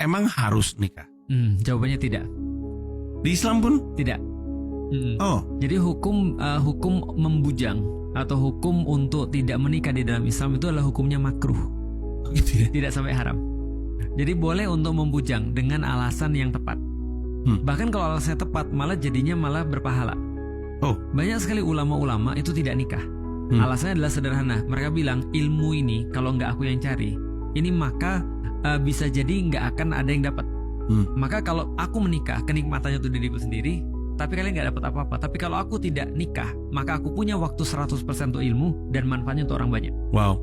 emang harus nikah? Jawabannya tidak. Di Islam pun? Tidak. Oh, Jadi hukum membujang atau hukum untuk tidak menikah di dalam Islam itu adalah hukumnya makruh, gitu ya. tidak sampai haram. Jadi boleh untuk membujang dengan alasan yang tepat. Bahkan kalau alasannya tepat malah jadinya malah berpahala. Oh, Banyak sekali ulama-ulama itu tidak nikah. Alasannya adalah sederhana. Mereka bilang ilmu ini kalau nggak aku yang cari, ini maka bisa jadi nggak akan ada yang dapat. Maka kalau aku menikah, kenikmatannya itu diriku sendiri, tapi kalian nggak dapat apa-apa. Tapi kalau aku tidak nikah, maka aku punya waktu 100% untuk ilmu dan manfaatnya untuk orang banyak. wow.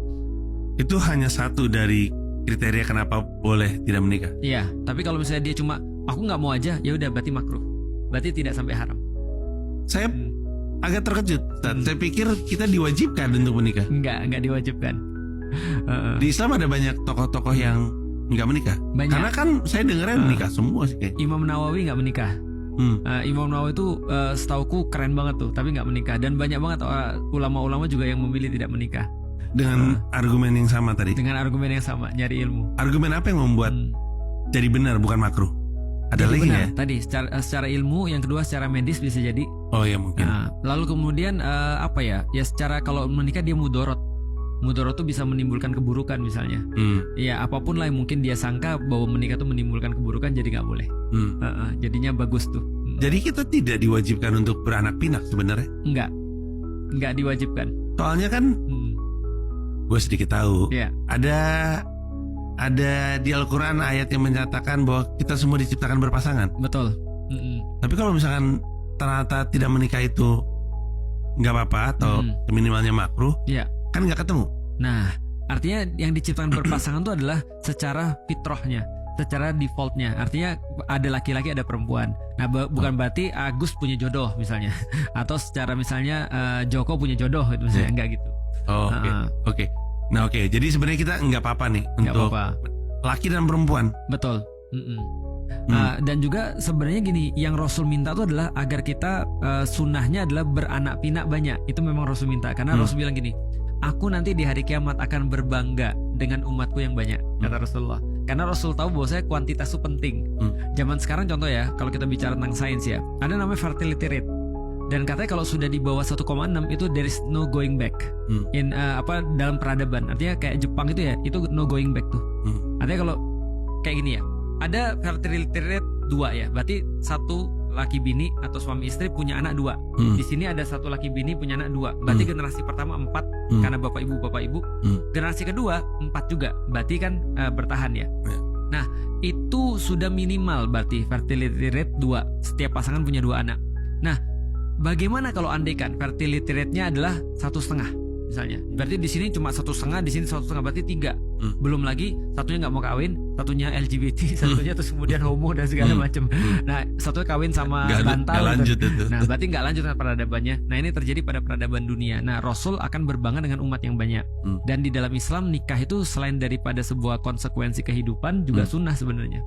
Itu hanya satu dari kriteria kenapa boleh tidak menikah. Iya, tapi kalau misalnya dia cuma aku nggak mau aja, ya udah berarti makruh. Berarti tidak sampai haram. Saya agak terkejut. Saya pikir kita diwajibkan untuk menikah. Nggak diwajibkan. Di Islam ada banyak tokoh-tokoh yang nggak menikah. Banyak. Karena kan saya dengarnya menikah semua sih kayaknya. Imam Nawawi nggak menikah. Imam Nawawi itu setauku keren banget tuh, tapi nggak menikah. Dan banyak banget ulama-ulama juga yang memilih tidak menikah. Dengan argumen yang sama tadi. Dengan argumen yang sama, nyari ilmu. Argumen apa yang membuat jadi benar bukan makruh? Ada Jadi lagi benar, ya? tadi secara ilmu, yang kedua secara medis bisa jadi. Oh ya mungkin. Nah, lalu kemudian apa ya? Ya secara kalau menikah dia mudorot. Mudorot tuh bisa menimbulkan keburukan misalnya. Ya apapun lah yang mungkin dia sangka bahwa menikah tuh menimbulkan keburukan, jadi nggak boleh. Jadinya bagus tuh. Jadi kita tidak diwajibkan untuk beranak pinak sebenarnya? Nggak diwajibkan. Soalnya kan gue sedikit tahu. Ya. Ada di Al-Quran ayat yang menyatakan bahwa kita semua diciptakan berpasangan. Betul. Tapi kalau misalkan ternyata tidak menikah itu nggak apa-apa atau minimalnya makruh, Ya. kan nggak ketemu. Nah, artinya yang diciptakan berpasangan itu adalah secara fitrahnya, secara defaultnya. Artinya ada laki-laki ada perempuan. Nah, bukan berarti Agus punya jodoh misalnya, atau secara misalnya Joko punya jodoh itu misalnya, enggak gitu. Oh, oke. Nah, oke. Jadi sebenarnya kita nggak apa-apa nih Nggak untuk apa-apa. laki dan perempuan. Betul. Dan juga sebenarnya gini, yang Rasul minta itu adalah agar kita sunnahnya adalah beranak pinak banyak. Itu memang Rasul minta, karena Rasul bilang gini, aku nanti di hari kiamat akan berbangga dengan umatku yang banyak, kata Rasulullah. Karena Rasul tahu bahwa saya kuantitas itu penting. Zaman sekarang contoh ya, kalau kita bicara tentang sains ya, ada namanya fertility rate. Dan katanya kalau sudah di bawah 1,6 itu there is no going back. Dalam peradaban. Artinya kayak Jepang itu ya, itu no going back tuh. Artinya kalau kayak gini ya, ada fertility rate 2 ya, berarti satu laki bini atau suami istri punya anak 2. Di sini ada satu laki bini punya anak 2. Berarti generasi pertama 4 karena bapak ibu. Generasi kedua 4 juga. Berarti kan bertahan ya. Nah, itu sudah minimal berarti fertility rate 2. Setiap pasangan punya 2 anak. Nah, bagaimana kalau andaikan fertility rate-nya adalah 1,5 misalnya? Berarti di sini cuma 1,5, di sini 1,5, berarti 3. Belum lagi satunya nggak mau kawin, satunya LGBT, satunya terus kemudian homo dan segala macam. Nah, satunya kawin sama bantal. Nah, berarti nggak lanjut peradabannya. Nah, ini terjadi pada peradaban dunia. Nah, Rasul akan berbangga dengan umat yang banyak. Dan di dalam Islam nikah itu selain daripada sebuah konsekuensi kehidupan juga sunnah sebenarnya.